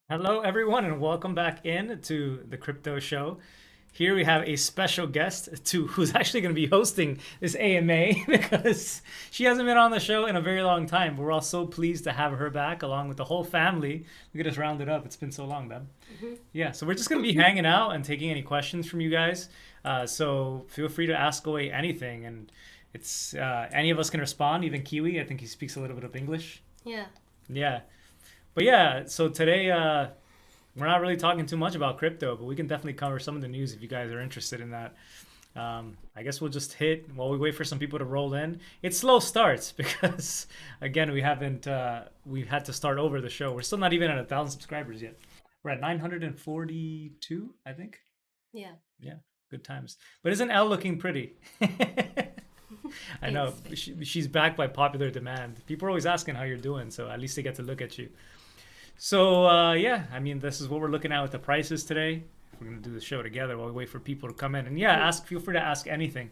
Hello, everyone, and welcome back in to the Crypto Show. Here we have a special guest who's actually going to be hosting this AMA because she hasn't been on the show in a very long time. We're all so pleased to have her back along with the whole family. Look at us rounded up. It's been so long, Deb. Yeah, so we're just going to be hanging out and taking any questions from you guys. So feel free to ask away anything, and it's any of us can respond. Even Kiwi, I think he speaks a little bit of English. Yeah. Yeah. But yeah, so today we're not really talking too much about crypto, but we can definitely cover some of the news if you guys are interested in that. I guess we'll just hit while we wait for some people to roll in. It's slow starts because again we've had to start over the show. We're still not even at 1,000 subscribers yet. We're at 942, I think. Yeah. Yeah, good times. But isn't Elle looking pretty? I know Thanks. she's back by popular demand. People are always asking how you're doing, so at least they get to look at you. So yeah, I mean, this is what we're looking at with the prices today. We're gonna do the show together while we wait for people to come in. And yeah, feel free to ask anything.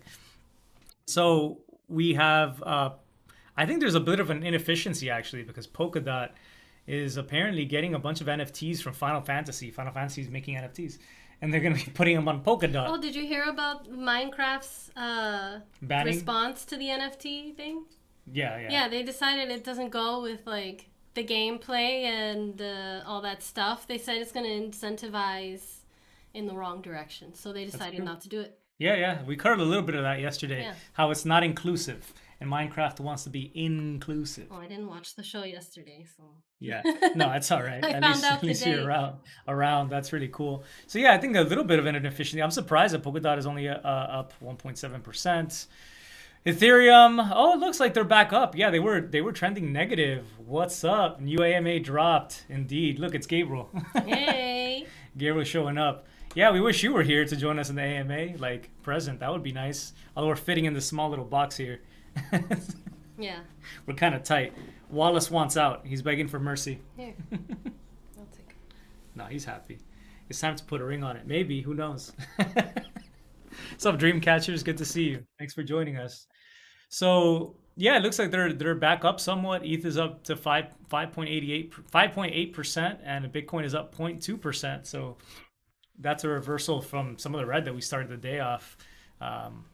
So we have, I think there's a bit of an inefficiency actually because Polkadot is apparently getting a bunch of NFTs from Final Fantasy. Final Fantasy is making NFTs, and they're gonna be putting them on Polkadot. Oh, did you hear about Minecraft's Banning? response to the NFT thing? Yeah. Yeah, they decided it doesn't go with like the gameplay and all that stuff. They said it's going to incentivize in the wrong direction, so they decided not to do it. Yeah. We covered a little bit of that yesterday. Yeah. How it's not inclusive, and Minecraft wants to be inclusive. Oh, I didn't watch the show yesterday, so Yeah, no, that's all right. I At found least, out at least today. you're around. That's really cool. So yeah, I think a little bit of an inefficiency. I'm surprised that Polkadot is only up 1.7%. Ethereum, oh, it looks like they're back up. Yeah, they were trending negative. What's up? New AMA dropped. Indeed. Look, it's Gabriel. hey. Gabriel showing up. Yeah, we wish you were here to join us in the AMA, like present. That would be nice. Although we're fitting in this small little box here. Yeah. We're kind of tight. Wallace wants out. He's begging for mercy. Here. I'll take it. No, he's happy. It's time to put a ring on it. Maybe. Who knows? What's up, Dreamcatchers? Good to see you. Thanks for joining us. So yeah, it looks like they're back up somewhat. ETH is up to 5.8%, and Bitcoin is up 0.2%. So that's a reversal from some of the red that we started the day off.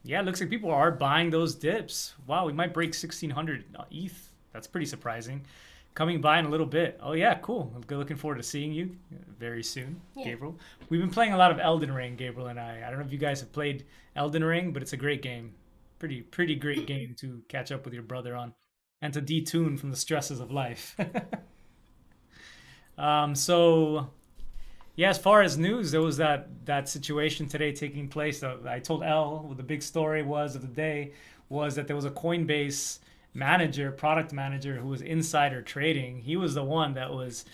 Yeah, it looks like people are buying those dips. Wow, we might break 1,600 ETH. That's pretty surprising. coming by in a little bit. Oh yeah, cool. I'm looking forward to seeing you very soon, Yeah. Gabriel. We've been playing a lot of Elden Ring, Gabriel and I. I don't know if you guys have played Elden Ring, but it's a great game. Pretty great game to catch up with your brother on and to detune from the stresses of life. So yeah, as far as news, there was that situation today taking place. I told Elle what the big story was of the day was that there was a Coinbase manager, product manager, who was insider trading. He was the one that was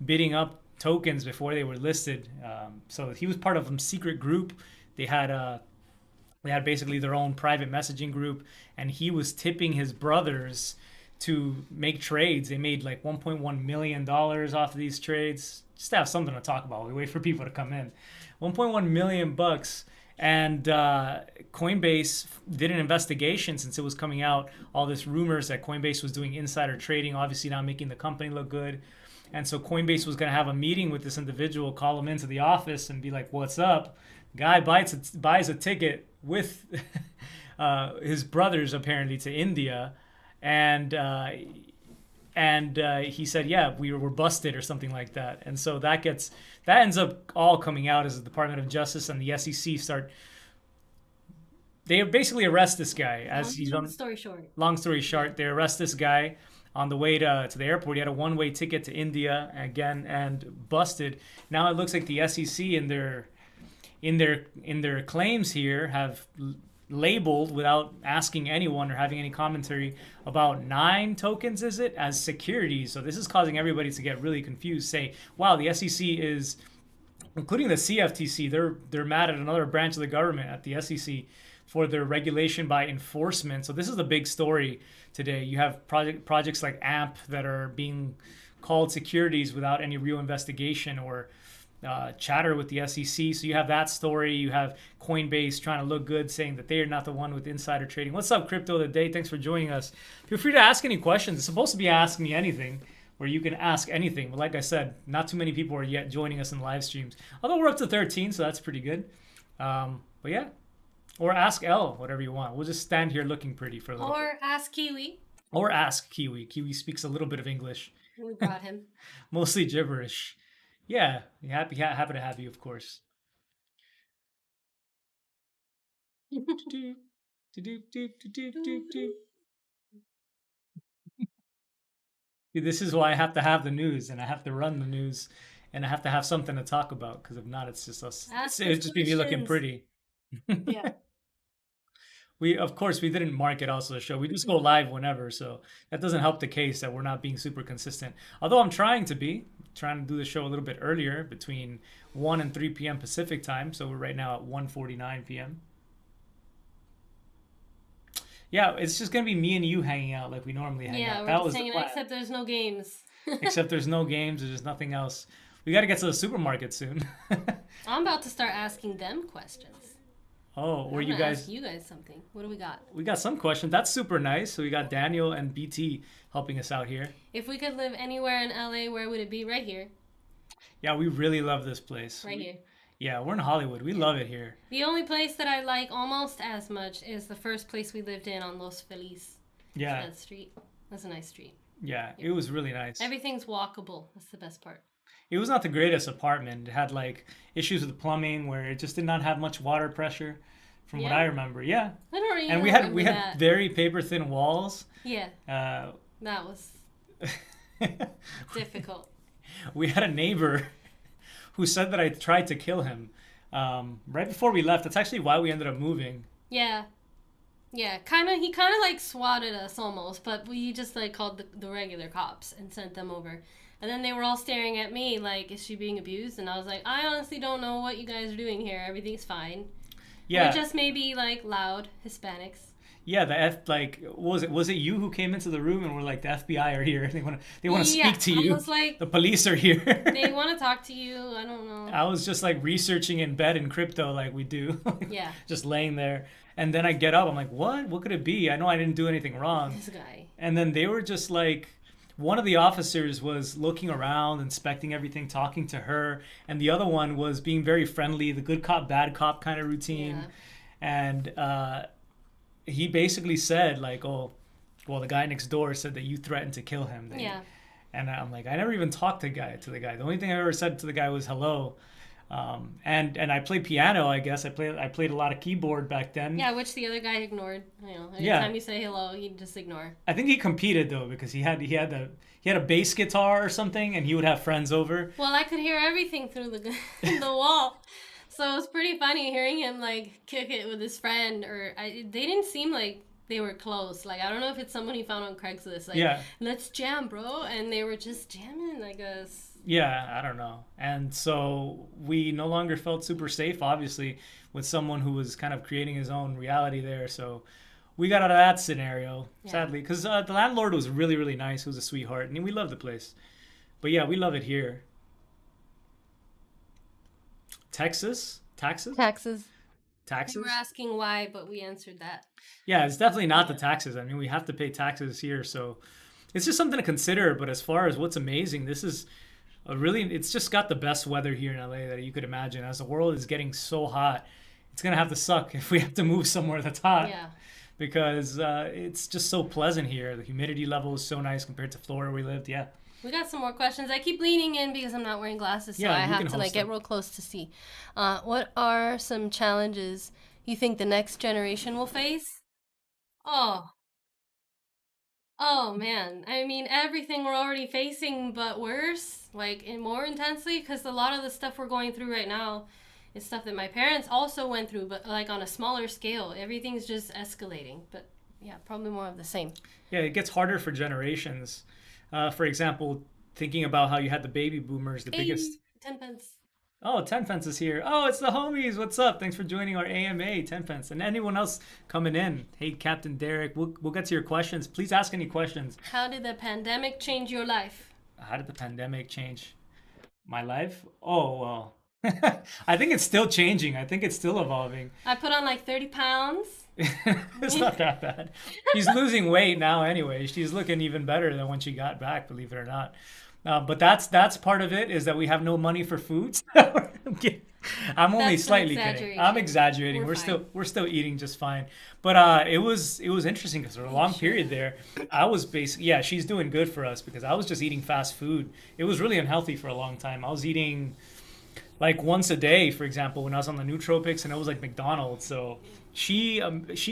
bidding up tokens before they were listed. So he was part of some secret group. They had basically their own private messaging group, and he was tipping his brothers to make trades. They made like $1.1 million off of these trades. Just to have something to talk about. We wait for people to come in. 1.1 million bucks. And Coinbase did an investigation since it was coming out, all this rumors that Coinbase was doing insider trading, obviously not making the company look good. And so Coinbase was going to have a meeting with this individual, call him into the office and be like, what's up? Guy buys a ticket with his brothers apparently to India. And he said, yeah, we were busted or something like that. And so that ends up all coming out as the Department of Justice and the SEC they basically arrest this guy as he's on. Long story short, they arrest this guy on the way to the airport. He had a one-way ticket to India again and busted. Now it looks like the SEC in their claims here have labeled, without asking anyone or having any commentary, about 9 tokens, is it, as securities. So this is causing everybody to get really confused, say, wow, the SEC is, including the CFTC, they're mad at another branch of the government, at the SEC, for their regulation by enforcement. So this is the big story today. You have projects like AMP that are being called securities without any real investigation or chatter with the SEC. So you have that story. You have Coinbase trying to look good, saying that they are not the one with insider trading. What's up, Crypto Today? Thanks for joining us. Feel free to ask any questions. It's supposed to be Ask Me Anything, where you can ask anything. But like I said, not too many people are yet joining us in live streams. Although we're up to 13, so that's pretty good. But yeah. Or ask Elle, whatever you want. We'll just stand here looking pretty for a little bit. Or ask Kiwi. Or ask Kiwi. Kiwi speaks a little bit of English. We brought him. Mostly gibberish. Yeah, happy to have you, of course. This is why I have to have the news, and I have to run the news, and I have to have something to talk about, because if not, it's just us. It's just me looking pretty. Yeah. Of course, we didn't market also the show. We just go live whenever, so that doesn't help the case that we're not being super consistent. Although I'm trying to do the show a little bit earlier, between 1 and 3 p.m. Pacific time. So we're right now at 1:49 p.m. Yeah, it's just gonna be me and you hanging out like we normally hang out. Yeah, we're just hanging out, except there's no games. Except there's no games. There's nothing else. We got to get to the supermarket soon. I'm about to start asking them questions. Oh, were you guys? Ask you guys something. What do we got? We got some questions. That's super nice. So we got Daniel and BT helping us out here. If we could live anywhere in LA, where would it be? Right here. Yeah, we really love this place. Right here. Yeah, we're in Hollywood. We love it here. The only place that I like almost as much is the first place we lived in on Los Feliz. Yeah. That street. That's a nice street. Yeah, it was really nice. Everything's walkable. That's the best part. It was not the greatest apartment. It had like issues with the plumbing where it just did not have much water pressure, from what I remember. Yeah. I don't really. And we had very paper thin walls. Yeah. That was difficult. We had a neighbor who said that I tried to kill him right before we left. That's actually why we ended up moving. Yeah. Yeah, he kind of like swatted us almost, but we just like called the regular cops and sent them over. And then they were all staring at me like, is she being abused? And I was like, I honestly don't know what you guys are doing here. Everything's fine. Yeah. We're just maybe like loud Hispanics. Yeah, was it you who came into the room and were like, the FBI are here. They want to speak to you. I was like, the police are here. They want to talk to you. I don't know. I was just like researching in bed in crypto like we do. Yeah. Just laying there. And then I get up. I'm like, what? What could it be? I know I didn't do anything wrong. This guy. And then they were just like, one of the officers was looking around, inspecting everything, talking to her. And the other one was being very friendly, the good cop, bad cop kind of routine. Yeah. And he basically said like, oh, well, the guy next door said that you threatened to kill him. Yeah. And I'm like, I never even talked to the guy. The only thing I ever said to the guy was hello. And I played piano. I guess I played a lot of keyboard back then. Yeah, which the other guy ignored. Yeah, Anytime you say hello, he'd just ignore. I think he competed though because he had a bass guitar or something, and he would have friends over. Well, I could hear everything through the the wall, so it was pretty funny hearing him like kick it with his friend. They didn't seem like they were close. Like I don't know if it's someone he found on Craigslist. Like Yeah, let's jam, bro, and they were just jamming. I guess. yeah, I don't know. And so we no longer felt super safe, obviously, with someone who was kind of creating his own reality there. So we got out of that scenario, Yeah. sadly, because the landlord was really, really nice. He was a sweetheart, and we love the place. But yeah, we love it here. Texas, taxes, Taxes. You were taxes. asking why, but we answered that. Yeah, it's definitely not the taxes. I mean, we have to pay taxes here, so it's just something to consider. But as far as what's amazing, this is it's just got the best weather here in LA that you could imagine. As the world is getting so hot, it's gonna have to suck if we have to move somewhere that's hot Yeah. because it's just so pleasant here. The humidity level is so nice compared to Florida where we lived. Yeah, We got some more questions. I keep leaning in because I'm not wearing glasses, so yeah, I you have can to like host get them. real close to see. What are some challenges you think the next generation will face? Oh, oh man. I mean, everything we're already facing, but worse, like and more intensely, because a lot of the stuff we're going through right now is stuff that my parents also went through, but like on a smaller scale. Everything's just escalating. But yeah, probably more of the same. Yeah, it gets harder for generations. For example, thinking about how you had the baby boomers, the Hey, biggest. 10 pence. Oh, Tenpence is here. Oh, it's the homies. What's up? Thanks for joining our AMA, Tenpence. And anyone else coming in. Hey, Captain Derek, we'll get to your questions. Please ask any questions. How did the pandemic change your life? How did the pandemic change my life? Oh, well. I think it's still changing. I think it's still evolving. I put on like 30 pounds. It's not that bad. She's losing weight now anyway. She's looking even better than when she got back, believe it or not. But that's part of it is that we have no money for food. I'm kidding. I'm only That's an slightly kidding. I'm exaggeration. exaggerating. We're fine. We're still eating just fine. But it was interesting because for a Are you long sure? period there, I was basically yeah, she's doing good for us because I was just eating fast food. It was really unhealthy for a long time. I was eating like once a day, for example, when I was on the nootropics, and it was like McDonald's. So she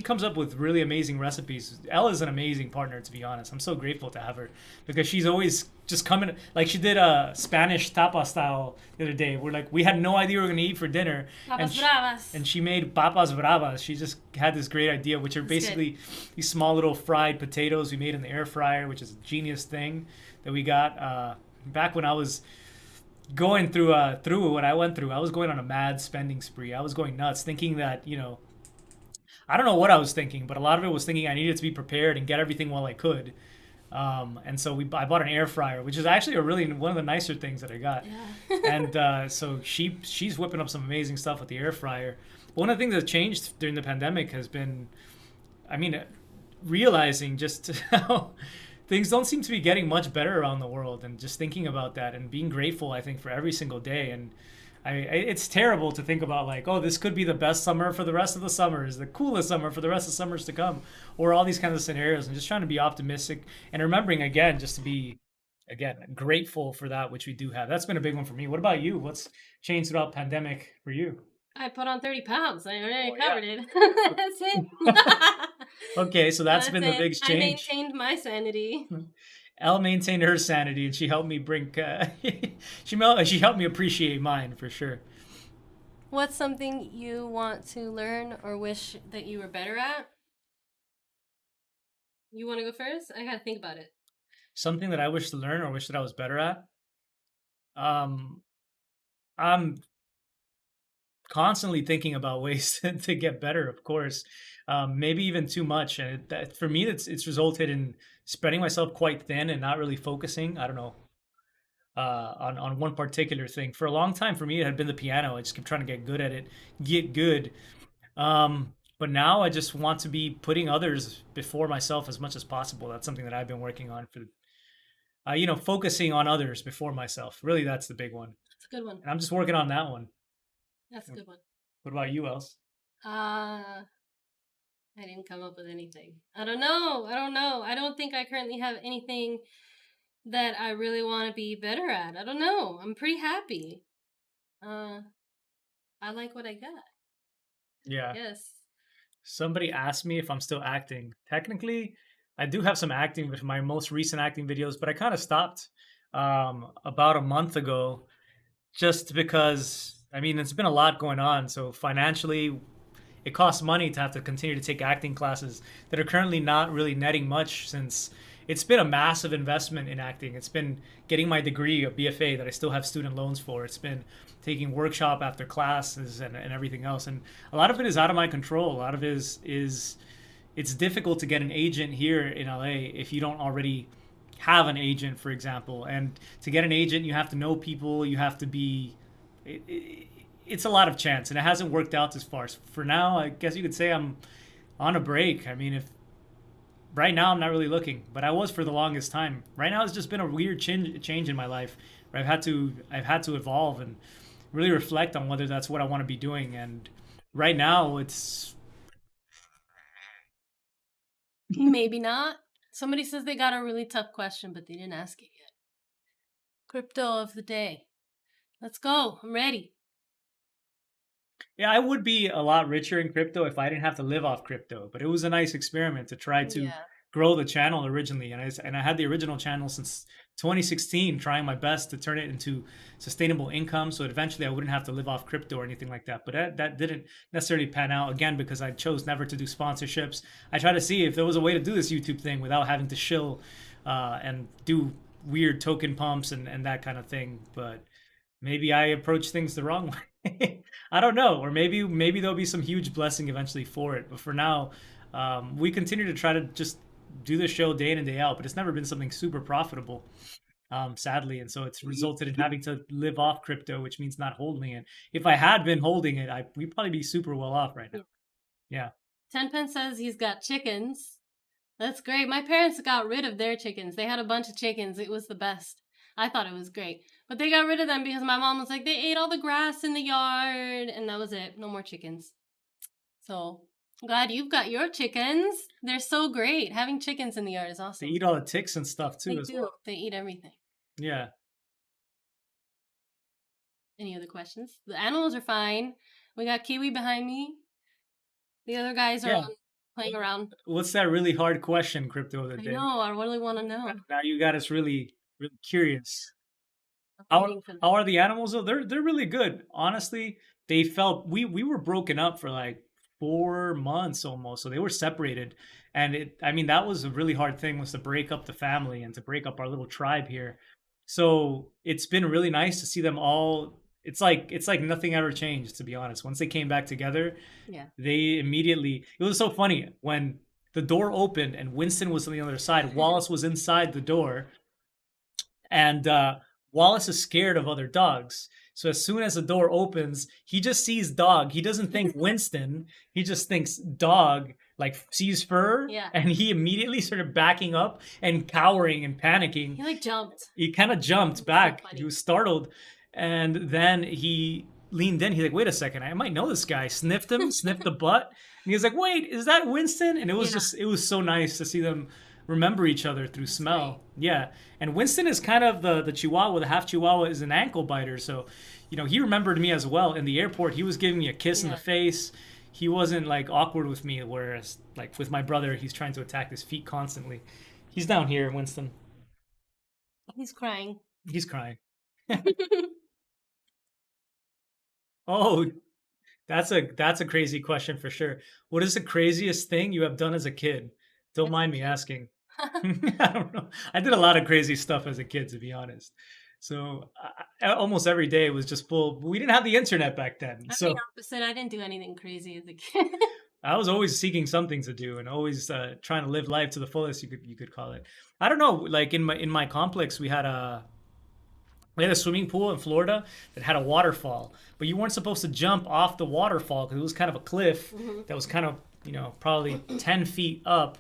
comes up with really amazing recipes. Elle is an amazing partner, to be honest. I'm so grateful to have her because she's always just coming. Like she did a Spanish tapa style the other day. We had no idea we were gonna eat for dinner, and Papas bravas. and she made papas bravas. She just had this great idea, which are That's good. basically these small little fried potatoes we made in the air fryer, which is a genius thing that we got back when I was going through what I went through. I was going on a mad spending spree. I was going nuts, thinking that I don't know what I was thinking, but a lot of it was thinking I needed to be prepared and get everything while I could. And so I bought an air fryer, which is actually a really one of the nicer things that I got. Yeah. And so she's whipping up some amazing stuff with the air fryer. One of the things that changed during the pandemic has been, I mean, realizing just how things don't seem to be getting much better around the world, and just thinking about that and being grateful, I think, for every single day. And it's terrible to think about like, oh, this could be the best summer for the rest of the summers, the coolest summer for the rest of summers to come, or all these kinds of scenarios, and just trying to be optimistic and remembering again just to be again grateful for that which we do have. That's been a big one for me. What about you? What's changed throughout pandemic for you? I put on 30 pounds. I already Oh yeah. covered it. That's it. Okay, so that's That's been the it. big I change. maintained my sanity. Elle maintained her sanity, and she helped me bring. She helped me appreciate mine for sure. What's something you want to learn or wish that you were better at? You want to go first? I gotta think about it. Something that I wish to learn or wish that I was better at. Um, I'm constantly thinking about ways to get better. Of course, maybe even too much, and for me, it's resulted in spreading myself quite thin and not really focusing. I don't know on one particular thing. For a long time, for me, it had been the piano. I just kept trying to get good at it, get good. But now I just want to be putting others before myself as much as possible. That's something that I've been working on for, focusing on others before myself. Really, that's the big one. That's a good one. And I'm just working on that one. That's a good one. What about you, else? Uh, I didn't come up with anything. I don't know. I don't know. I don't think I currently have anything that I really want to be better at. I don't know. I'm pretty happy. Uh, I like what I got. Yeah. Yes. Somebody asked me if I'm still acting. Technically, I do have some acting with my most recent acting videos, but I kind of stopped about a month ago just because, I mean, it's been a lot going on. So financially, it costs money to have to continue to take acting classes that are currently not really netting much since it's been a massive investment in acting. It's been getting my degree, a BFA, that I still have student loans for. It's been taking workshop after classes and everything else. And a lot of it is out of my control. A lot of it is it's difficult to get an agent here in LA if you don't already have an agent, for example. And to get an agent, you have to know people. You have to be. It's a lot of chance, and it hasn't worked out as far. For now, I guess you could say I'm on a break. I mean, if right now I'm not really looking, but I was for the longest time. Right now, it's just been a weird change in my life where I've had to evolve and really reflect on whether that's what I want to be doing. And right now, it's Maybe not. Somebody says they got a really tough question, but they didn't ask it yet. Crypto of the day. Let's go. I'm ready. yeah, I would be a lot richer in crypto if I didn't have to live off crypto. But it was a nice experiment to try to Yeah. grow the channel originally, and I had the original channel since 2016, trying my best to turn it into sustainable income, so that eventually I wouldn't have to live off crypto or anything like that. But that didn't necessarily pan out again because I chose never to do sponsorships. I tried to see if there was a way to do this YouTube thing without having to shill and do weird token pumps and that kind of thing, but maybe I approach things the wrong way. I don't know, or maybe there'll be some huge blessing eventually for it. But for now, we continue to try to just do the show day in and day out. But it's never been something super profitable, sadly, and so it's resulted in having to live off crypto, which means not holding it. If I had been holding it, we'd probably be super well off right now. Yeah. Tenpen says he's got chickens. That's great. My parents got rid of their chickens. They had a bunch of chickens. It was the best. I thought it was great. But they got rid of them because my mom was like, they ate all the grass in the yard, and that was it. No more chickens. So, glad you've got your chickens. They're so great. Having chickens in the yard is They awesome. eat all the ticks and stuff too They as do. well. They eat everything. Yeah. Any other questions? The animals are fine. We got Kiwi behind me. The other guys are Yeah. on playing around. What's that really hard question, crypto of the I day? know. I really want to know. Now you got us really, really curious. I'm How waiting for them. how are the animals though? They're really good. Honestly, they felt we were broken up for like 4 months almost. So they were separated. And I mean that was a really hard thing, was to break up the family and to break up our little tribe here. So it's been really nice to see them all. It's like nothing ever changed, to be honest. Once they came back together, Yeah. they immediately, it was so funny when the door opened and Winston was on the other side, Wallace was inside the door, and Wallace is scared of other dogs. So as soon as the door opens, he just sees dog. He doesn't think Winston. He just thinks dog, like sees fur, Yeah. and he immediately started backing up and cowering and panicking. He like jumped. He kind of jumped So back. funny. He was startled, and then he leaned in. He's like, "Wait a second, I might know this guy." Sniffed him, sniffed the butt, and he was like, "Wait, is that Winston?" And it was Yeah. just, it was so nice to see them remember each other through That's smell. Yeah, and Winston is kind of the Chihuahua. The half Chihuahua is an ankle biter, so he remembered me as well. In the airport, he was giving me a kiss in Yeah. the face. He wasn't like awkward with me, whereas like with my brother, he's trying to attack his feet constantly. He's down here, Winston. He's crying. He's crying. Oh, that's a crazy question for sure. What is the craziest thing you have done as a kid? Don't As a mind me kid? asking. I don't know. I did a lot of crazy stuff as a kid, to be honest. So almost every day was just full. We didn't have the internet back then, I'm so the opposite. I didn't do anything crazy as a kid. I was always seeking something to do and always trying to live life to the fullest. You could call it. I don't know. Like in my complex, we had a swimming pool in Florida that had a waterfall, but you weren't supposed to jump off the waterfall because it was kind of a cliff that was kind of, probably 10 feet up.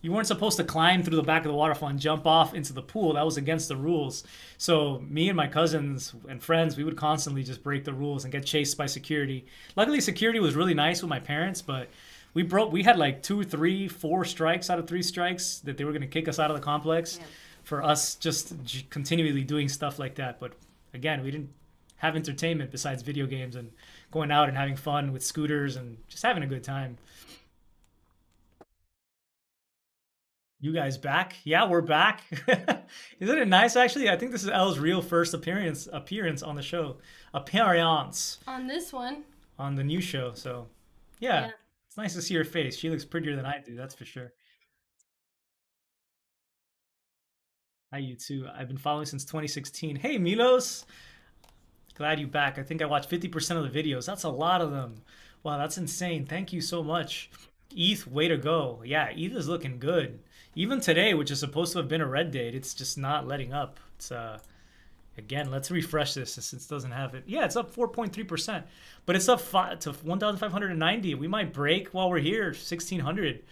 You weren't supposed to climb through the back of the waterfall and jump off into the pool. That was against the rules. So me and my cousins and friends, we would constantly just break the rules and get chased by security. Luckily, security was really nice with my parents, but we had like 2, 3, 4 strikes out of 3 strikes that they were going to kick us out of the complex Yeah. for us just continually doing stuff like that. But again, we didn't have entertainment besides video games and going out and having fun with scooters and just having a good time. You guys back? Yeah, we're back. Isn't it nice actually? I think this is Elle's real first appearance on the show. Appearance On this one. on the new show. So, yeah. Yeah. It's nice to see her face. She looks prettier than I do, that's for sure. Hi, you too. I've been following since 2016. Hey, Milos. Glad you back. I think I watched 50% of the videos. That's a lot of them. Wow, that's insane. Thank you so much. ETH, way to go. Yeah, ETH is looking good. Even today, which is supposed to have been a red date, it's just not letting up. It's again, let's refresh this since it doesn't have it. Yeah, it's up 4.3%, but it's up to 1,590. We might break while we're here, 1,600.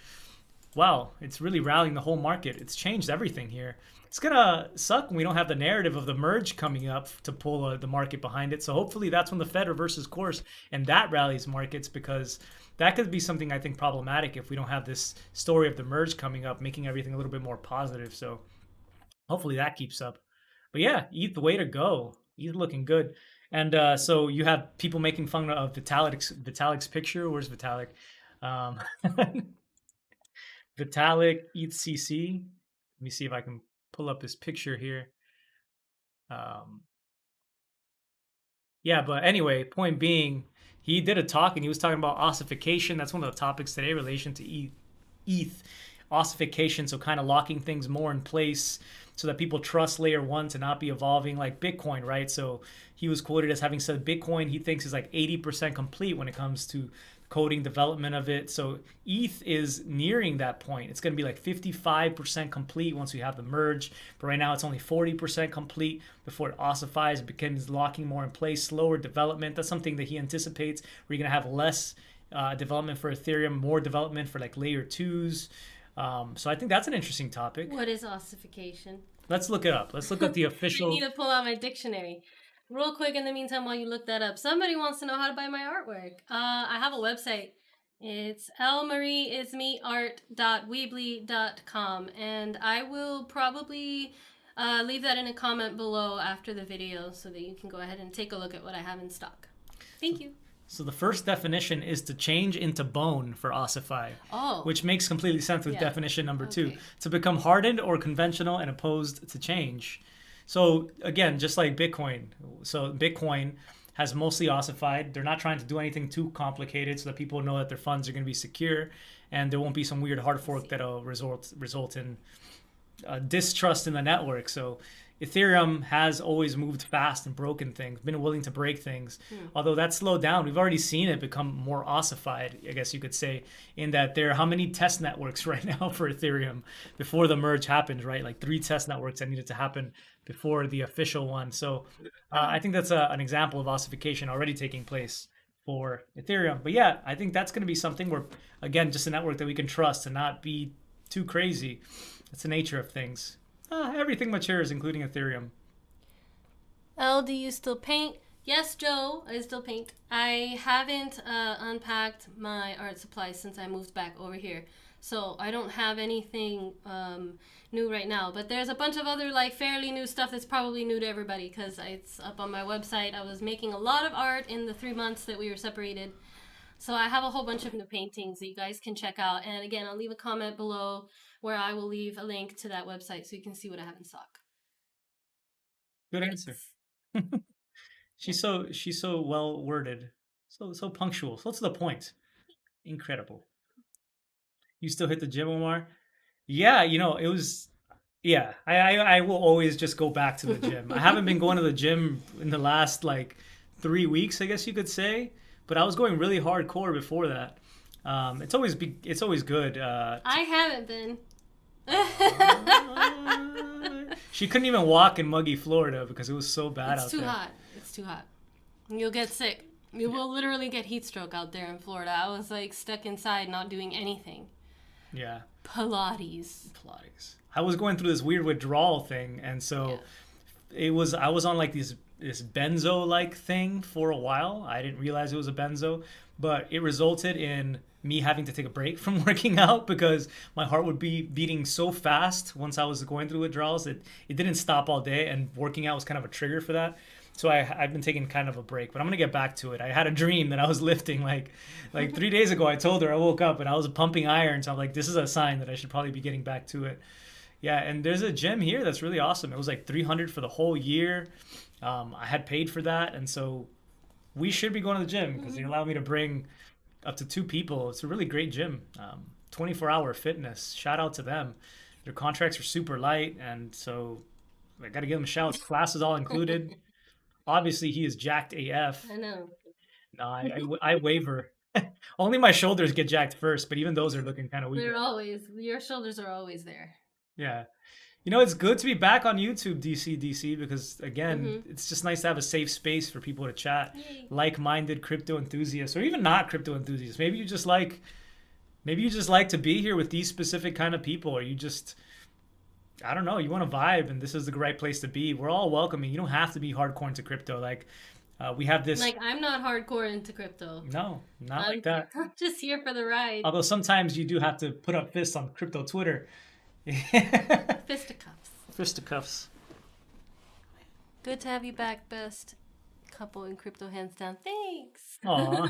Wow, it's really rallying the whole market. It's changed everything here. It's gonna suck when we don't have the narrative of the merge coming up to pull the market behind it. So hopefully that's when the Fed reverses course and that rallies markets, because that could be something I think problematic if we don't have this story of the merge coming up, making everything a little bit more positive. So hopefully that keeps up. But yeah, ETH, the way to go. ETH looking good. And so you have people making fun of Vitalik's picture. Where's Vitalik? Um, Vitalik ETHCC. Let me see if I can pull up his picture here. Um, yeah, but anyway, point being, he did a talk and he was talking about ossification. That's one of the topics today, relation to ETH, ossification. So kind of locking things more in place so that people trust layer one to not be evolving like Bitcoin, right? So he was quoted as having said Bitcoin he thinks is like 80% complete when it comes to coding development of it. So ETH is nearing that point. It's going to be like 55% complete once we have the merge. But right now it's only 40% complete before it ossifies, it becomes locking more in place, slower development. That's something that he anticipates. We're going to have less development for Ethereum, more development for like layer twos. So I think that's an interesting topic. What is ossification? Let's look it up. Let's look at the I official. need to pull out my dictionary. Real quick, in the meantime, while you look that up, somebody wants to know how to buy my artwork. I have a website. It's elmarieismeart.weebly.com, and I will probably leave that in a comment below after the video so that you can go ahead and take a look at what I have in stock. Thank you. So the first definition is to change into bone for ossify, Oh, which makes completely sense with yeah. definition number two. Okay. To become hardened or conventional and opposed to change. So again, just like Bitcoin. So Bitcoin has mostly ossified. They're not trying to do anything too complicated so that people know that their funds are going to be secure and there won't be some weird hard fork that'll result in distrust in the network. So Ethereum has always moved fast and broken things, been willing to break things. Although that's slowed down, we've already seen it become more ossified, I guess you could say, in that there are how many test networks right now for Ethereum before the merge happened, right? Like 3 test networks that needed to happen before the official one. So I think that's an example of ossification already taking place for Ethereum. But yeah, I think that's going to be something where, again, just a network that we can trust and not be too crazy. That's the nature of things. Everything matures, including Ethereum. Elle, do you still paint? Yes, Joe, I still paint. I haven't unpacked my art supplies since I moved back over here. So I don't have anything new right now. But there's a bunch of other like fairly new stuff that's probably new to everybody because it's up on my website. I was making a lot of art in the 3 months that we were separated. So I have a whole bunch of new paintings that you guys can check out. And again, I'll leave a comment below where I will leave a link to that website so you can see what I have in stock. Good answer. She's so well worded, so punctual, so to the point. Incredible. You still hit the gym, Omar? Yeah, it was. Yeah, I will always just go back to the gym. I haven't been going to the gym in the last like 3 weeks, I guess you could say, but I was going really hardcore before that. It's always good. I haven't been. She couldn't even walk in muggy Florida because it was so bad out there. It's too hot. It's too hot. You'll get sick. You will literally get heat stroke out there in Florida. I was like stuck inside, not doing anything. Yeah. Pilates. I was going through this weird withdrawal thing, and so I was on like this benzo like thing for a while. I didn't realize it was a benzo, but it resulted in me having to take a break from working out because my heart would be beating so fast once I was going through withdrawals that it didn't stop all day, and working out was kind of a trigger for that. So I've been taking kind of a break, but I'm gonna get back to it. I had a dream that I was lifting like 3 days ago. I told her I woke up and I was pumping iron, so I'm like, this is a sign that I should probably be getting back to it. Yeah, and there's a gym here that's really awesome. It was like 300 for the whole year. I had paid for that, and so we should be going to the gym because they Mhm. allow me to bring up to two people. It's a really great gym. 24-hour fitness. Shout out to them. Their contracts are super light, and so I got to give them a shout. Class is all included. Obviously, he is jacked AF. I know. No, I waver. Only my shoulders get jacked first, but even those are looking kind of weak. They're always, your shoulders are always there. Yeah. It's good to be back on YouTube, DC, because again, Hmm. it's just nice to have a safe space for people to chat, Yay. like-minded crypto enthusiasts, or even not crypto enthusiasts. Maybe you just like to be here with these specific kind of people, or you just, I don't know, you want to vibe, and this is the right place to be. We're all welcoming. You don't have to be hardcore into crypto. Like, we have this. Like, I'm not hardcore into crypto. No, not like I'm, that. I'm just here for the ride. Although sometimes you do have to put up fists on crypto Twitter. Fisticuffs. Fisticuffs. Good to have you back, best couple in crypto, hands down. Thanks. Aw.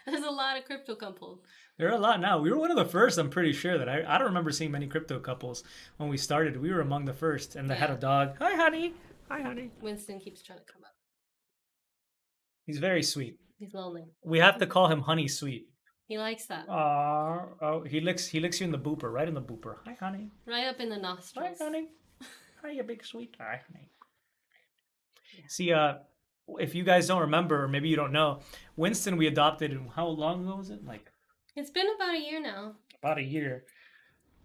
There's a lot of crypto couples. There are a lot now. We were one of the first, I'm pretty sure that I don't remember seeing many crypto couples when we started. We were among the first, and they had a Yeah. dog. Hi, honey. Hi, honey. Winston keeps trying to come up. He's very sweet. He's lonely. We have to call him Honey Sweet. He likes that. Aww. Oh, he licks you in the booper, right in the booper. Hi, honey. Right up in the Hi, nostrils. honey. Hi, you big sweet. Hi, honey. Yeah. See, if you guys don't remember, or maybe you don't know, Winston we adopted. How long ago was it? Like It's been about a year now. about a year.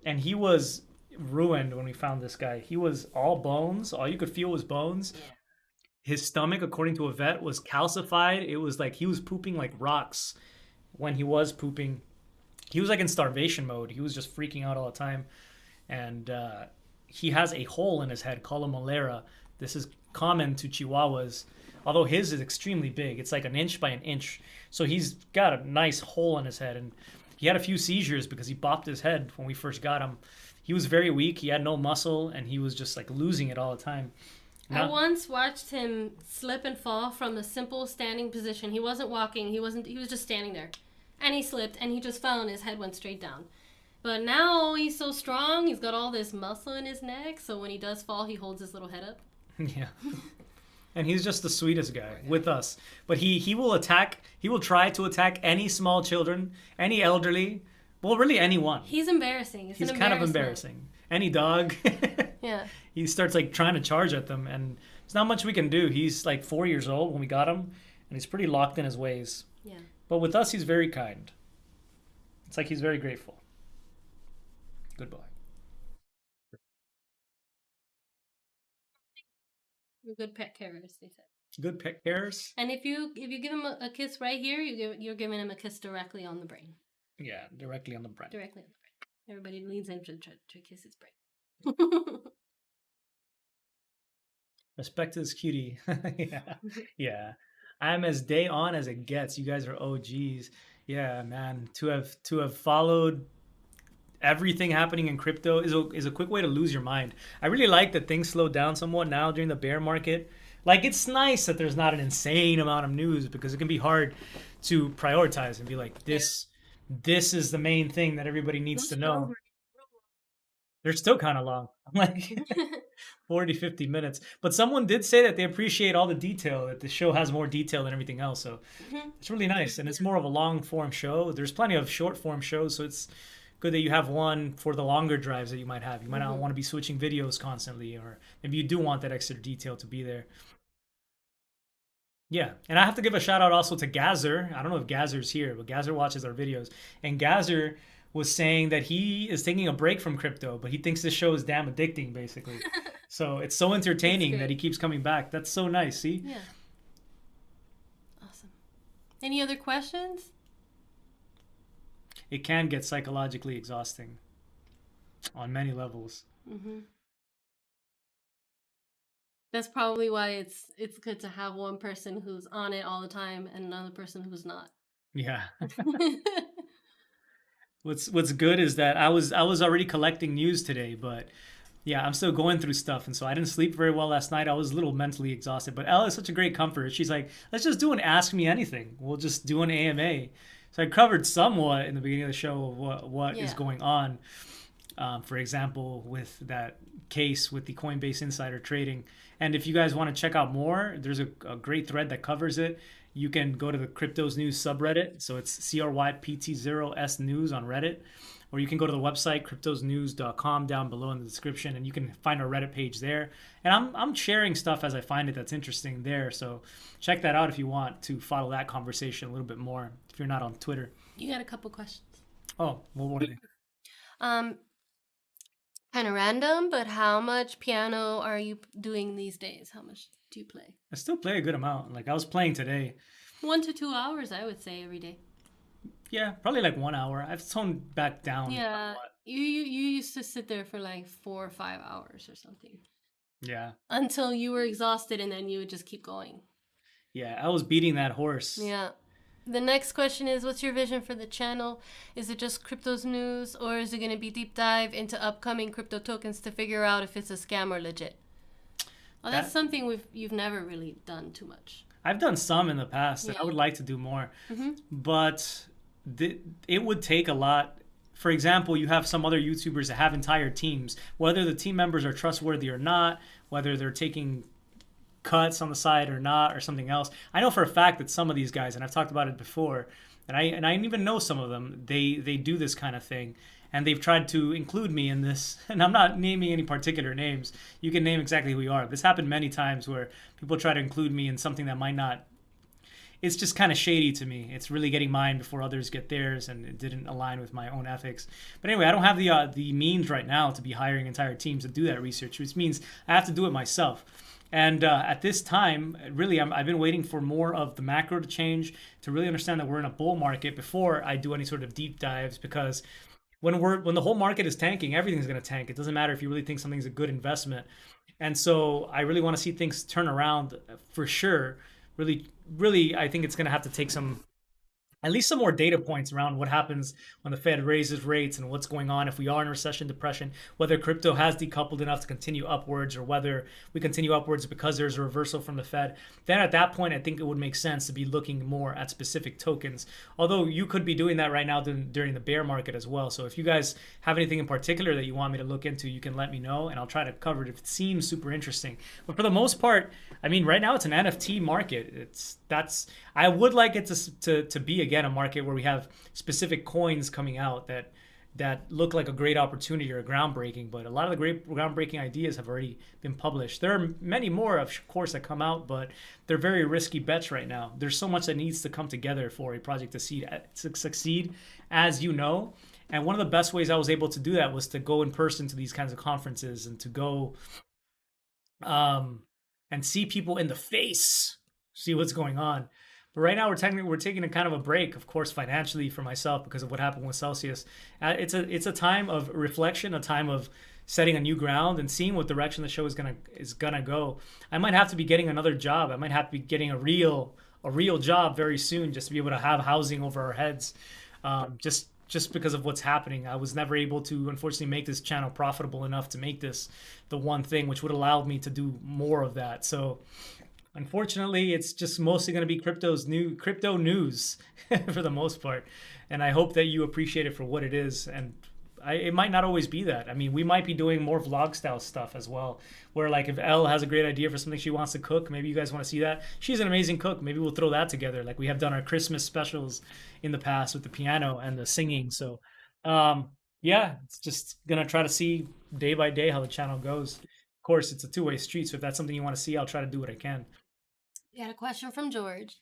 And he was ruined when we found this guy. He was all bones. All you could feel was bones. Yeah. His stomach, according to a vet, was calcified. It was like he was pooping like rocks when he was pooping. He was like in starvation mode. He was just freaking out all the time. And he has a hole in his head called a molera. This is common to Chihuahuas, although his is extremely big. It's like an inch by an inch. So he's got a nice hole in his head. And he had a few seizures because he bopped his head when we first got him. He was very weak. He had no muscle, and he was just like losing it all the time. I once watched him slip and fall from a simple standing position. He wasn't walking. He was just standing there. And he slipped and he just fell and his head went straight down. But now he's so strong. He's got all this muscle in his neck. So when he does fall, he holds his little head up. Yeah. And he's just the sweetest guy with us. But he will attack, he will try to attack any small children, any elderly, well, really anyone. He's embarrassing. He's kind of embarrassing. Any dog. Yeah. He starts like trying to charge at them, and there's not much we can do. He's like 4 years old when we got him, and he's pretty locked in his ways. Yeah. But with us, he's very kind. It's like he's very grateful. Good boy. You're good pet carers, they said. Good pet cares. And if you give him a kiss right here, you're giving him a kiss directly on the brain. Yeah, directly on the brain. Directly on the brain. Everybody leans in to kiss his brain. Respect to this cutie. Yeah. Yeah. I'm as day on as it gets. You guys are OGs. Yeah, man. To have followed everything happening in crypto is a quick way to lose your mind. I really like that things slowed down somewhat now during the bear market. Like, it's nice that there's not an insane amount of news because it can be hard to prioritize and be like, this is the main thing that everybody needs to know. They're still kind of long. Like 40, 50 minutes. But someone did say that they appreciate all the detail, that the show has more detail than everything else. So it's really nice. And it's more of a long form show. There's plenty of short form shows. So it's good that you have one for the longer drives that you might have. You might not want to be switching videos constantly, or maybe you do want that extra detail to be there. Yeah, and I have to give a shout out also to Gazer. I don't know if Gazer's here, but Gazer watches our videos. And Gazer was saying that he is taking a break from crypto, but he thinks this show is damn addicting, basically. So it's so entertaining that he keeps coming back. That's so nice, see? Yeah. Awesome. Any other questions? It can get psychologically exhausting on many levels. Mm-hmm. That's probably why it's good to have one person who's on it all the time and another person who's not. Yeah. What's good is that I was already collecting news today, but yeah, I'm still going through stuff, and so I didn't sleep very well last night. I was a little mentally exhausted, but Elle is such a great comfort. She's like, let's just do an Ask Me Anything. We'll just do an AMA. So I covered somewhat in the beginning of the show of what is Yeah. going on. For example, with that case with the Coinbase insider trading. And if you guys want to check out more, there's a great thread that covers it. You can go to the Cryptos News subreddit. So it's CRYPT0S News on Reddit. Or you can go to the website, cryptosnews.com, down below in the description, and you can find our Reddit page there. And I'm sharing stuff as I find it that's interesting there. So check that out if you want to follow that conversation a little bit more if you're not on Twitter. You got a couple questions. Oh, well, what are they? Um, Kind of random, but how much piano are you doing these days? How much do you play? I still play a good amount. Like I was playing today. 1 to 2 hours, I would say, every day. Yeah, probably like 1 hour. I've toned back down Yeah, somewhat. you used to sit there for like 4 or 5 hours or something Yeah. until you were exhausted, and then you would just keep going. Yeah, I was beating that horse. Yeah. The next question is, what's your vision for the channel? Is it just cryptos news, or is it going to be deep dive into upcoming crypto tokens to figure out if it's a scam or legit? Well, that's That something you've never really done too much. I've done some in the past and I Yeah. would like to do more. Mm-hmm. But it would take a lot. For example, you have some other YouTubers that have entire teams, whether the team members are trustworthy or not, whether they're taking cuts on the side or not, or something else. I know for a fact that some of these guys, and I've talked about it before, and I even know some of them, they do this kind of thing. And they've tried to include me in this, and I'm not naming any particular names. You can name exactly who you are. This happened many times where people try to include me in something that might not, it's just kind of shady to me. It's really getting mine before others get theirs, and it didn't align with my own ethics. But anyway, I don't have the means right now to be hiring entire teams to do that research, which means I have to do it myself. And at this time, really, I've been waiting for more of the macro to change to really understand that we're in a bull market before I do any sort of deep dives. Because when the whole market is tanking, everything's going to tank. It doesn't matter if you really think something's a good investment. And so I really want to see things turn around for sure. Really, really, I think it's going to have to take some, at least some more data points around what happens when the Fed raises rates and what's going on if we are in recession, depression, whether crypto has decoupled enough to continue upwards or whether we continue upwards because there's a reversal from the Fed. Then at that point, I think it would make sense to be looking more at specific tokens. Although you could be doing that right now during the bear market as well. So if you guys have anything in particular that you want me to look into, you can let me know and I'll try to cover it if it seems super interesting. But for the most part, I mean, right now it's an NFT market. I would like it to be again a market where we have specific coins coming out that look like a great opportunity or groundbreaking. But a lot of the great groundbreaking ideas have already been published. There are many more, of course, that come out, but they're very risky bets right now. There's so much that needs to come together for a project to succeed, as you know. And one of the best ways I was able to do that was to go in person to these kinds of conferences and to go um, and see people in the face, see what's going on. But right now we're taking a kind of a break, of course, financially for myself because of what happened with Celsius. It's a time of reflection, a time of setting a new ground and seeing what direction the show is gonna go. I might have to be getting another job. I might have to be getting a real job very soon just to be able to have housing over our heads. Just because of what's happening, I was never able to unfortunately make this channel profitable enough to make this the one thing which would allow me to do more of that. So unfortunately, it's just mostly going to be crypto news for the most part, and I hope that you appreciate it for what it is. And it might not always be that. I mean, we might be doing more vlog style stuff as well, where like if Elle has a great idea for something she wants to cook, maybe you guys want to see that. She's an amazing cook. Maybe we'll throw that together, like we have done our Christmas specials in the past with the piano and the singing. So, um, yeah, it's just gonna try to see day by day how the channel goes. Of course, it's a two-way street. So if that's something you want to see, I'll try to do what I can. We had a question from George.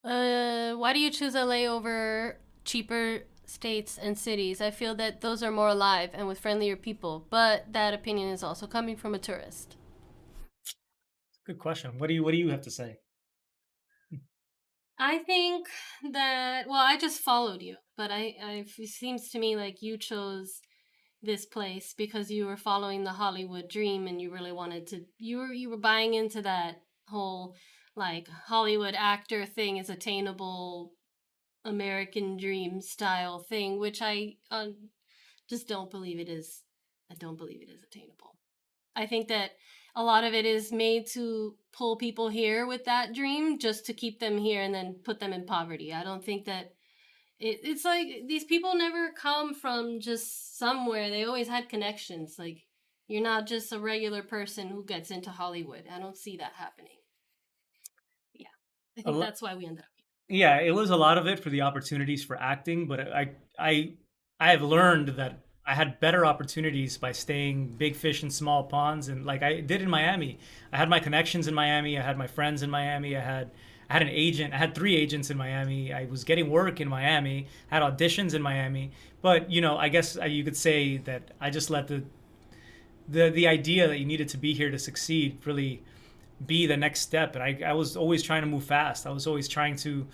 Why do you choose LA over cheaper states and cities? I feel that those are more alive and with friendlier people, but that opinion is also coming from a tourist. Good question. What do you have to say? I think that, well, I just followed you, but it seems to me like you chose this place because you were following the Hollywood dream and you really wanted to, you were buying into that whole like Hollywood actor thing is attainable American dream style thing, which I just don't believe it is. I don't believe it is attainable. I think that a lot of it is made to pull people here with that dream just to keep them here and then put them in poverty. I don't think that it's like these people never come from just somewhere. They always had connections. Like, you're not just a regular person who gets into Hollywood. I don't see that happening. Yeah. I A think lo- that's why we ended up yeah, it was a lot of it for the opportunities for acting, but I I have learned that I had better opportunities by staying big fish in small ponds, and like I did in Miami. I had my connections in Miami, I had my friends in Miami, I had an agent, I had three agents in Miami. I was getting work in Miami, had auditions in Miami, but I guess you could say that I just let the idea that you needed to be here to succeed really be the next step. And I was always trying to move fast. I was always trying to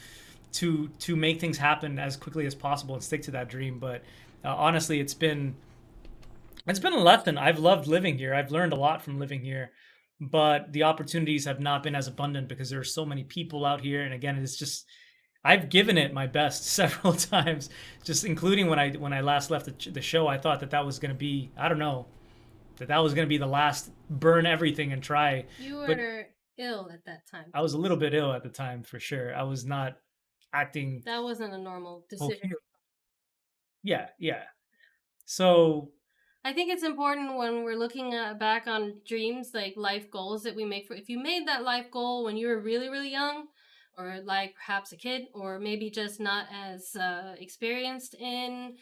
make things happen as quickly as possible and stick to that dream. But honestly, it's been a lesson. I've loved living here. I've learned a lot from living here, but the opportunities have not been as abundant because there are so many people out here. And again, it's just I've given it my best several times, just including when I last left the show. I thought that was going to be, I don't know, that was going to be the last burn everything and try. You But were ill at that time. I was a little bit ill at the time for sure. I was not acting That wasn't a normal decision. coherent. Yeah, yeah. So I think it's important when we're looking back on dreams, like life goals that we make for. If you made that life goal when you were really, really young, or like perhaps a kid, or maybe just not as experienced in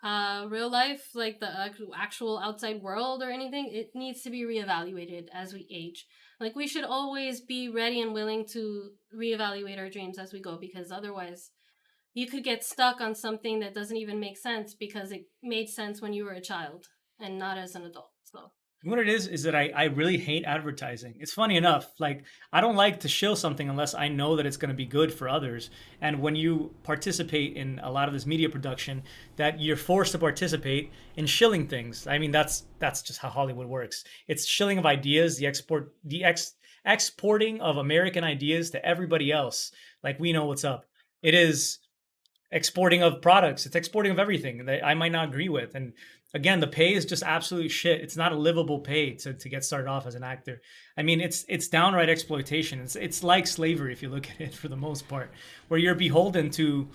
real life, like the actual outside world or anything, it needs to be reevaluated as we age. Like, we should always be ready and willing to reevaluate our dreams as we go, because otherwise you could get stuck on something that doesn't even make sense because it made sense when you were a child and not as an adult. So what it is that I really hate advertising. It's funny enough, like I don't like to shill something unless I know that it's going to be good for others. And when you participate in a lot of this media production, that you're forced to participate in shilling things. I mean, that's just how Hollywood works. It's shilling of ideas, exporting of American ideas to everybody else. Like we know what's up. It is exporting of products. It's exporting of everything that I might not agree with. And again, the pay is just absolute shit. It's not a livable pay to get started off as an actor. I mean, it's downright exploitation. It's like slavery if you look at it for the most part, where you're beholden to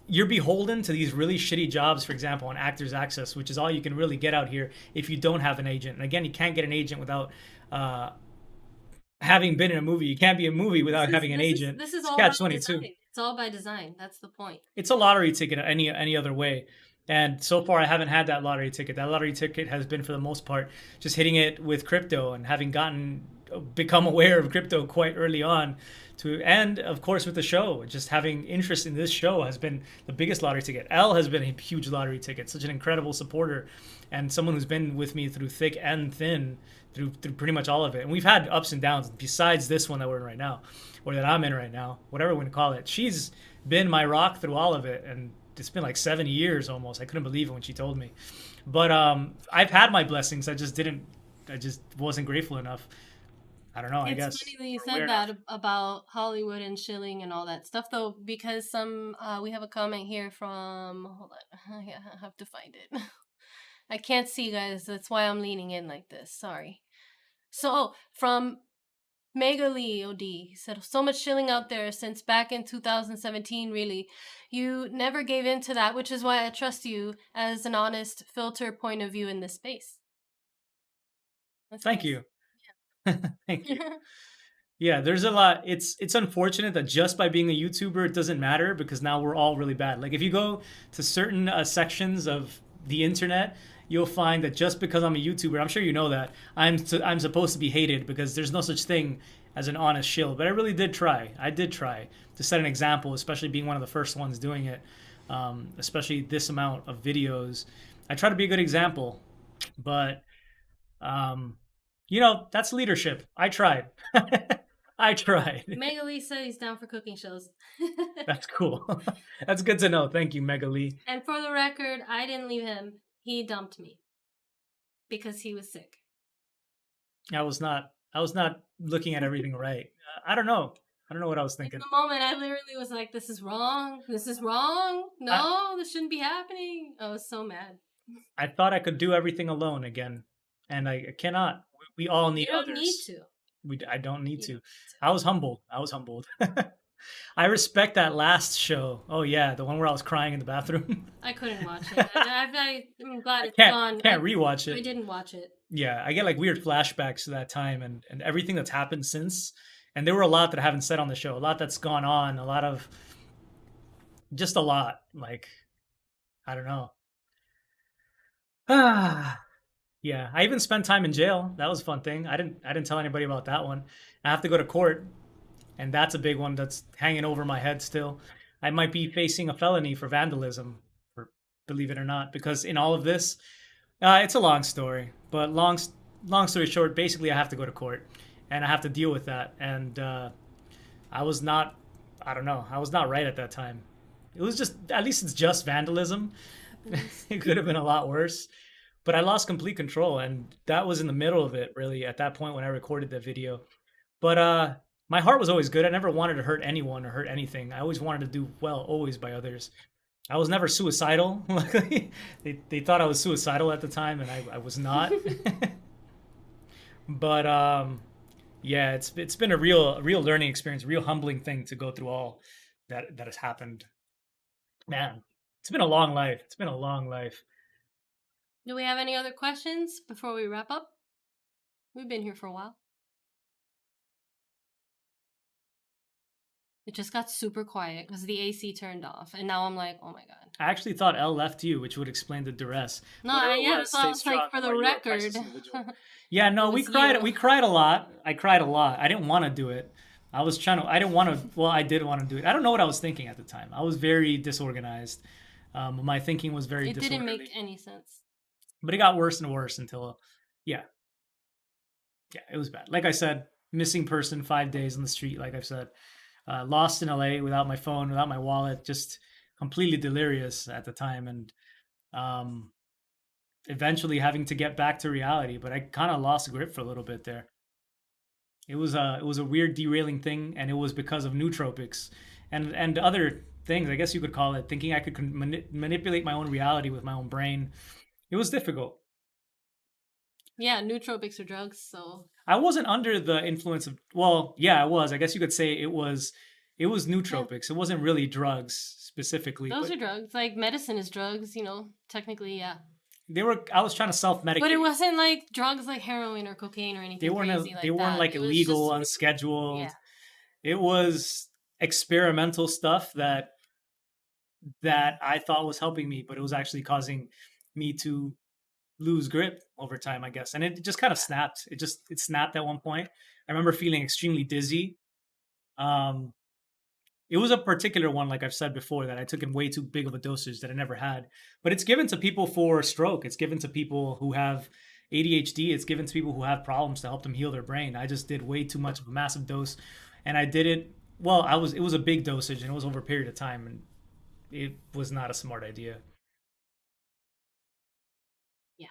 these really shitty jobs, for example, on Actors Access, which is all you can really get out here if you don't have an agent. And again, you can't get an agent without having been in a movie. You can't be a movie without having an agent. this is It's all by catch 22. design. It's all by design. That's the point. It's a lottery ticket any other way. And so far, I haven't had that lottery ticket. That lottery ticket has been, for the most part, just hitting it with crypto and having become aware of crypto quite early on. And of course, with the show, just having interest in this show has been the biggest lottery ticket. Elle has been a huge lottery ticket, such an incredible supporter, and someone who's been with me through thick and thin, through pretty much all of it. And we've had ups and downs besides this one that we're in right now, or that I'm in right now, whatever we're going to call it. She's been my rock through all of it, and it's been like 7 years almost. I couldn't believe it when she told me. But I've had my blessings. I just wasn't grateful enough. I don't know. I It's guess. funny that you Or said weird that enough. about Hollywood and shilling and all that stuff, though, because we have a comment here from, hold on, I have to find it. I can't see, guys. That's why I'm leaning in like this. Sorry. So, from Megali OD said, so much shilling out there since back in 2017, really. You never gave in to that, which is why I trust you as an honest filter point of view in this space. That's Thank nice. you. Thank you. Yeah, there's a lot. It's unfortunate that just by being a YouTuber it doesn't matter because now we're all really bad. Like if you go to certain sections of the internet, you'll find that just because I'm a YouTuber, I'm sure you know that I'm supposed to be hated because there's no such thing as an honest shill. But I really did try. I did try to set an example, especially being one of the first ones doing it. Especially this amount of videos, I try to be a good example. But um, that's leadership. I tried. I tried. Megali said he's down for cooking shows. That's cool. That's good to know. Thank you, Megali. And for the record, I didn't leave him. He dumped me because he was sick. I was not looking at everything right. I don't know. I don't know what I was In thinking. the moment, I literally was like, "This is wrong. This is wrong. I No, this shouldn't be happening." I was so mad. I thought I could do everything alone again, and I cannot. We all You need don't need others. to. I don't need You to. don't I was humbled. I was humbled. I respect that last show. Oh yeah, the one where I was crying in the bathroom. I couldn't watch it. I'm glad I it's can't gone. can't rewatch I it. didn't watch it. Yeah, I get like weird flashbacks to that time and everything that's happened since. And there were a lot that I haven't said on the show. A lot that's gone on. A lot of just a lot. Like I don't know. Ah, yeah. I even spent time in jail. That was a fun thing. I didn't tell anybody about that one. I have to go to court, and that's a big one that's hanging over my head still. I might be facing a felony for vandalism, for believe it or not, because in all of this, it's a long story. But long story short, basically, I have to go to court, and I have to deal with that. And I was not, I don't know, I was not right at that time. It was just, at least it's just vandalism. Happens. It could have been a lot worse, but I lost complete control, and that was in the middle of it, really, at that point when I recorded that video. But my heart was always good. I never wanted to hurt anyone or hurt anything. I always wanted to do well, always by others. I was never suicidal. Luckily, they thought I was suicidal at the time, and I was not. But yeah, it's been a real learning experience, a real humbling thing to go through all that has happened. Man, it's been a long life. It's been a long life. Do we have any other questions before we wrap up? We've been here for a while. It just got super quiet because the AC turned off, and now I'm like, oh my god. I actually thought Elle left you, which would explain the duress. No, Whatever it yeah, was, so I stay was like, strong. for the You are a record, precious individual. Yeah, no, it we was cried. you. We cried a lot. I cried a lot. I didn't want to do it. I was trying to. I didn't want to. Well, I did want to do it. I don't know what I was thinking at the time. I was very disorganized. My thinking was very It didn't disorderly. make any sense. But it got worse and worse until, yeah, yeah, it was bad. Like I said, missing person, 5 days on the street. Like I've said, lost in LA without my phone, without my wallet, just completely delirious at the time, and um, eventually having to get back to reality. But I kind of lost grip for a little bit there. It was a weird derailing thing, and it was because of nootropics and other things. I guess you could call it thinking I could manipulate my own reality with my own brain. It was difficult. Yeah, nootropics are drugs, so I wasn't under the influence of, well, yeah, I was. I guess you could say it was yeah, nootropics. It wasn't really drugs specifically, those but are drugs. Like medicine is drugs, technically, yeah. I was trying to But it self-medicate. wasn't like drugs like heroin or cocaine or They anything weren't crazy they like weren't that. like It was just, illegal, yeah, unscheduled. It was experimental stuff that I thought was helping me, but it was actually causing me to lose grip over time, I guess. And it just kind of snapped. It snapped at one point. I remember feeling extremely dizzy. Um, it was a particular one, like I've said before, that I took in way too big of a dosage that I never had. But it's given to people for stroke. It's given to people who have ADHD. It's given to people who have problems to help them heal their brain. I just did way too much of a massive dose, and I did it. Well, it was a big dosage, and it was over a period of time, and it was not a smart idea. yeah.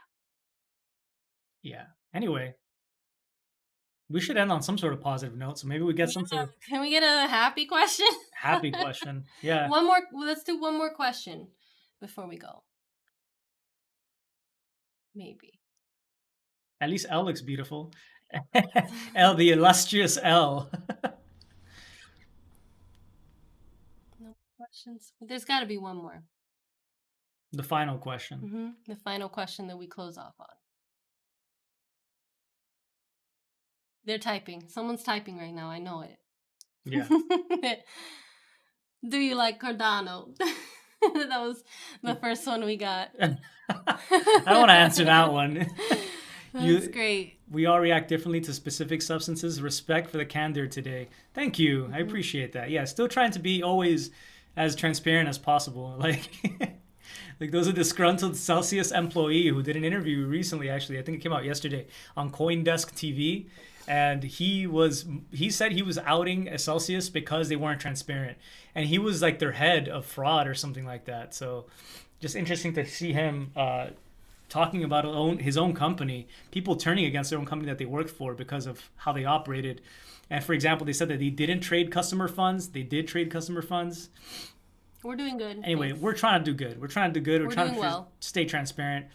Yeah. Anyway, we should end on some sort of positive note. So maybe we get some sort of Can we get a happy question? happy question. Yeah. One more. Let's do one more question before we go. Maybe. At least Elle looks beautiful. Elle, the illustrious Elle. No questions. There's got to be one more. The final question. The final question that we close off on. They're typing. Someone's typing right now. I know it. Yeah. Do you like Cardano? That was the first one we got. I don't want to answer that one. That's great. We all react differently to specific substances. Respect for the candor today. Thank you. I appreciate that. Yeah, still trying to be always as transparent as possible. Like there's a disgruntled Celsius employee who did an interview recently, actually. I think it came out yesterday on CoinDesk TV. And he said he was outing a Celsius because they weren't transparent. And he was like their head of fraud or something like that. So just interesting to see him talking about his own company, people turning against their own company that they worked for because of how they operated. And for example, they said that they didn't trade customer funds. They did trade customer funds. We're doing good. Anyway, Thanks. we're trying to do good. We're trying to do good. We're trying doing to well. stay transparent.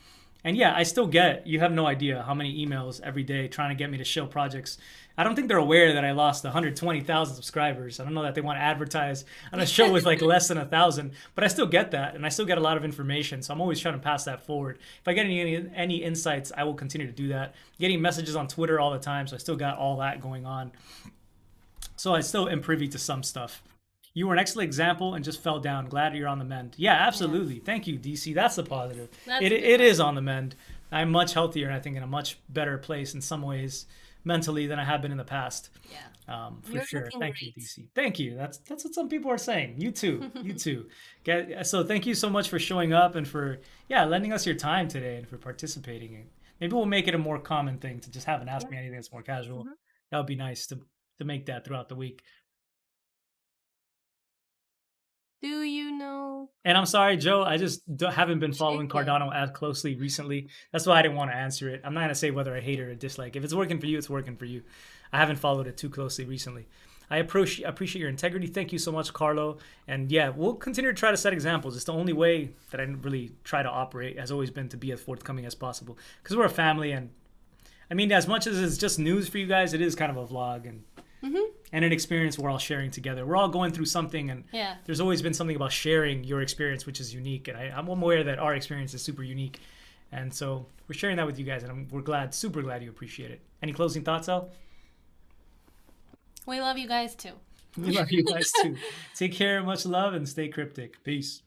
And yeah, I still get, you have no idea how many emails every day trying to get me to show projects. I don't think they're aware that I lost 120,000 subscribers. I don't know that they want to advertise on a show with like less than 1,000, but I still get that. And I still get a lot of information. So I'm always trying to pass that forward. If I get any insights, I will continue to do that. Getting messages on Twitter all the time. So I still got all that going on. So I still am privy to some stuff. You were an excellent example and just fell down. Glad you're on the mend. Yeah, absolutely. Thank you, DC. That's the positive. That's It is on the mend. I'm much healthier and I think in a much better place in some ways mentally than I have been in the past. Yeah. For You're sure. looking Thank you, great. DC. Thank you. That's what some people are saying. You too. You too. So thank you so much for showing up and for lending us your time today and for participating. And maybe we'll make it a more common thing to just have an ask Yeah. me anything that's more casual. Mhm. That would be nice to make that throughout the week. Do you know And I'm sorry, Joe. I just haven't been following chicken? Cardano as closely recently. That's why I didn't want to answer it. I'm not gonna say whether I hate it or dislike. If it's working for you, it's working for you. I haven't followed it too closely recently. I appreciate your integrity. Thank you so much, Carlo. And yeah, we'll continue to try to set examples. It's the only way that I really try to operate has always been to be as forthcoming as possible because we're a family. And I mean, as much as it's just news for you guys, it is kind of a vlog and an experience we're all sharing together. We're all going through something, and Yeah. there's always been something about sharing your experience, which is unique. And I'm aware that our experience is super unique. And so we're sharing that with you guys, and we're glad, super glad you appreciate it. Any closing thoughts, Elle? We love you guys too. We love you guys too. Take care, much love, and stay cryptic. Peace.